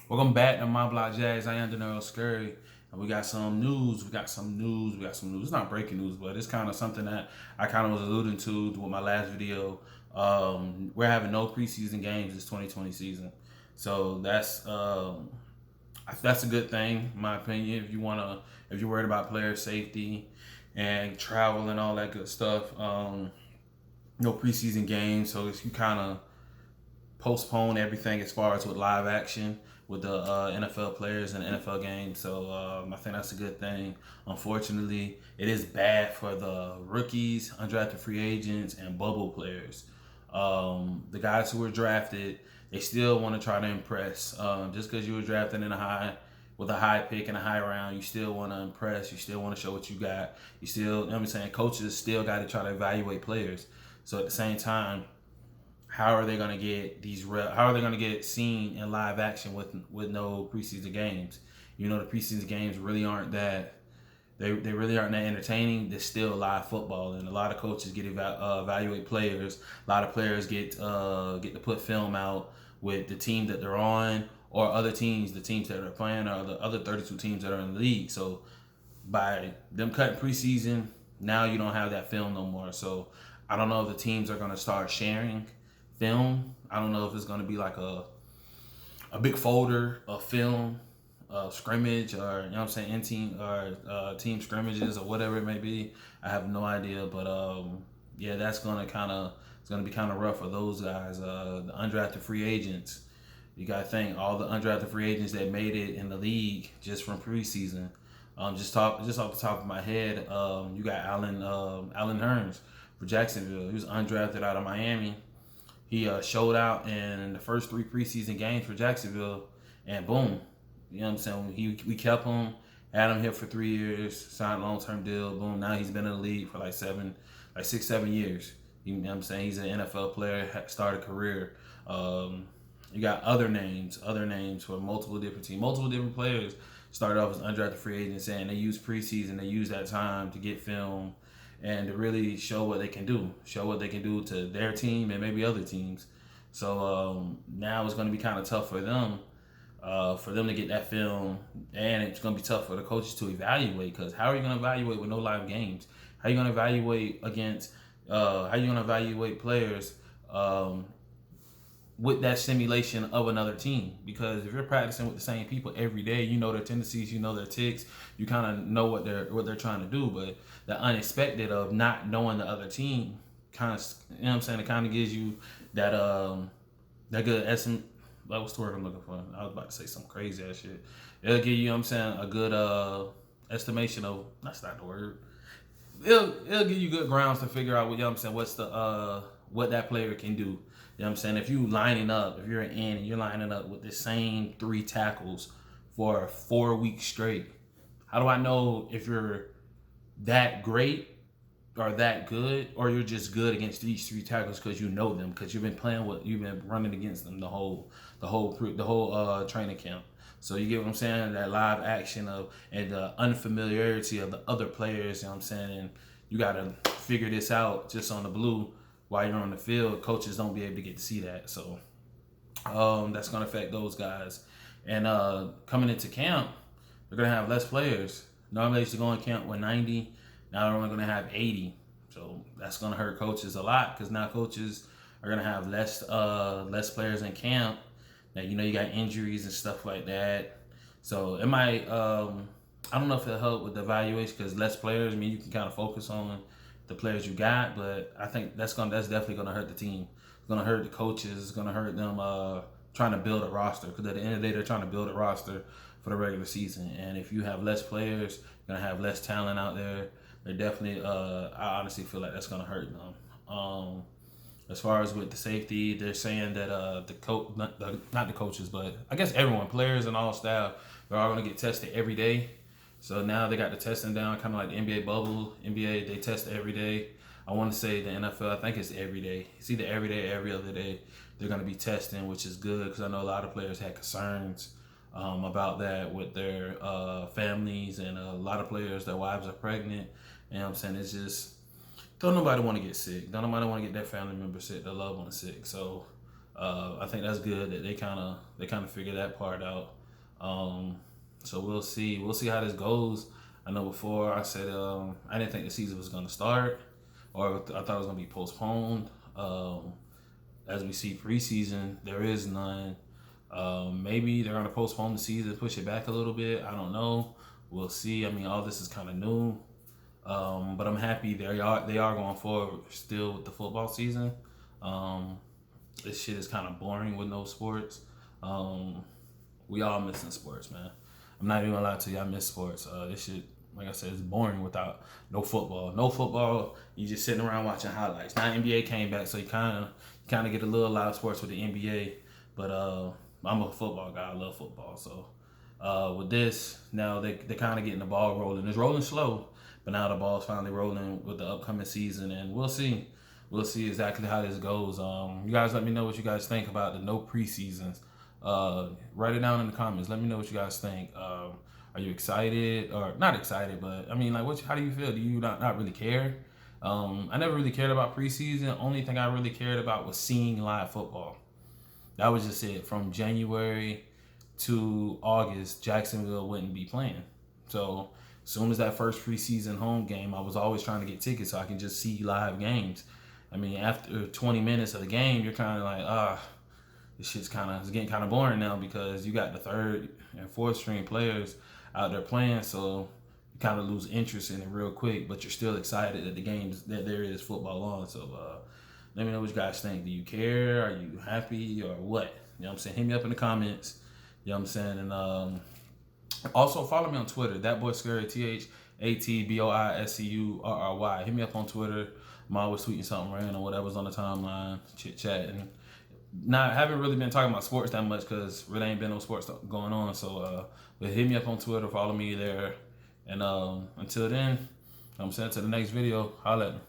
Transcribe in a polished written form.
Welcome back to My Block Jags. I am Denero Scurry. And we got some news. It's not breaking news, but it's kind of something that I kind of was alluding to with my last video. We're having no preseason games this 2020 season. So that's a good thing, in my opinion. If you're worried about player safety and travel and all that good stuff, no preseason games. So you kind of postpone everything as far as with live action with the NFL players and NFL games. So I think that's a good thing. Unfortunately, it is bad for the rookies, undrafted free agents, and bubble players. The guys who were drafted, they still want to try to impress. Just because you were drafted with a high pick and a high round, you still want to impress. You still want to show what you got. You still, you know what I'm saying, coaches still got to try to evaluate players. So at the same time, how are they going to get how are they going to get seen in live action with no preseason games? You know, the preseason games really aren't that they really aren't that entertaining. There's still live football, and a lot of coaches get evaluate players. A lot of players get to put film out with the team that they're on, or other teams, the teams that are playing, or the other 32 teams that are in the league. So by them cutting preseason, now you don't have that film no more. So I don't know if the teams are going to start sharing film. I don't know if it's going to be like a big folder of film, scrimmage, or you know what I'm saying, in team or team scrimmages or whatever it may be. I have no idea, but yeah, that's gonna it's gonna be kind of rough for those guys. The undrafted free agents. You gotta think all the undrafted free agents that made it in the league just from preseason. Just off the top of my head, you got Allen Hearns for Jacksonville. He was undrafted out of Miami. He showed out in the first three preseason games for Jacksonville, and boom, you know what I'm saying? We kept him, had him here for 3 years, signed a long-term deal. Boom, now he's been in the league for like 6, 7 years. You know what I'm saying? He's an NFL player, started a career. You got other names for multiple different teams, multiple different players started off as undrafted free agents, and they use preseason, they use that time to get film and to really show what they can do to their team and maybe other teams. So now it's going to be kind of tough for them to get that film, and it's going to be tough for the coaches to evaluate, because how are you going to evaluate with no live games? How are you going to evaluate against? How are you going to evaluate players with that simulation of another team? Because if you're practicing with the same people every day, you know their tendencies, you know their ticks, you kind of know what they're trying to do. But the unexpected of not knowing the other team kind of, you know what I'm saying, it kind of gives you that good estimate. Like, what's the word I'm looking for? I was about to say some crazy ass shit. It'll give you, you know what I'm saying, a good estimation of, that's not the word. It'll give you good grounds to figure out what, you know what I'm saying, what's the what that player can do. You know what I'm saying? If you're an end and you're lining up with the same three tackles for 4 weeks straight, how do I know if you're that great or that good, or you're just good against these three tackles because you know them, because you've been running against them the whole training camp. So you get what I'm saying? That live action and the unfamiliarity of the other players. You know what I'm saying? And you got to figure this out just on the blue while you're on the field. Coaches don't be able to get to see that. So that's going to affect those guys. And coming into camp, they're going to have less players. Normally they used to go in camp with 90. Now they're only going to have 80. So that's going to hurt coaches a lot, because now coaches are going to have less players in camp. Now, you know, you got injuries and stuff like that. So it might, I don't know if it'll help with the evaluation, because less players, I mean, you can kind of focus on the players you got, but I think that's definitely going to hurt the team. It's going to hurt the coaches. It's going to hurt them trying to build a roster, because at the end of the day, they're trying to build a roster for the regular season. And if you have less players, you're going to have less talent out there. They're definitely, I honestly feel like that's going to hurt them. As far as with the safety, they're saying that not the coaches, but I guess everyone, players and all staff, they're all going to get tested every day. So now they got the testing down, kind of like the NBA bubble. NBA, they test every day. I want to say the NFL, I think it's every day. It's either every day or every other day. They're going to be testing, which is good, because I know a lot of players had concerns about that with their families, and a lot of players, their wives are pregnant. You know what I'm saying? It's just, don't nobody want to get sick. Don't nobody want to get their family member sick, their loved one sick. So I think that's good that they kind of figure that part out. So we'll see. We'll see how this goes. I know before I said I didn't think the season was going to start, or I thought it was going to be postponed. As we see preseason, there is none. Maybe they're going to postpone the season, push it back a little bit. I don't know. We'll see. I mean, all this is kind of new, but I'm happy they are going forward still with the football season. This shit is kind of boring with no sports. We all missing sports, man. I'm not even gonna lie to you, I miss sports. This shit, like I said, it's boring without no football. No football, you just sitting around watching highlights. Now NBA came back, so you kind of get a little live sports with the NBA. But I'm a football guy. I love football. So with this, now they kind of getting the ball rolling. It's rolling slow, but now the ball's finally rolling with the upcoming season, and we'll see. We'll see exactly how this goes. You guys let me know what you guys think about the no preseasons. Write it down in the comments. Let me know what you guys think. Are you excited or not excited? But I mean, like, how do you feel? Do you not really care? I never really cared about preseason. Only thing I really cared about was seeing live football. That was just it. From January to August, Jacksonville wouldn't be playing. So as soon as that first preseason home game, I was always trying to get tickets so I can just see live games. I mean, after 20 minutes of the game, you're kind of like, this shit's it's getting kind of boring now because you got the third and fourth string players out there playing, so you kind of lose interest in it real quick, but you're still excited that that there is football on. So let me know what you guys think. Do you care? Are you happy or what? You know what I'm saying? Hit me up in the comments. You know what I'm saying? And also follow me on Twitter. That boy Scurry, ThatBoyScurry. Hit me up on Twitter. I'm always tweeting something random or whatever's on the timeline, chit chatting. Haven't really been talking about sports that much because really ain't been no sports going on. So, but hit me up on Twitter, follow me there, and until then, I'm saying to the next video, holla at me.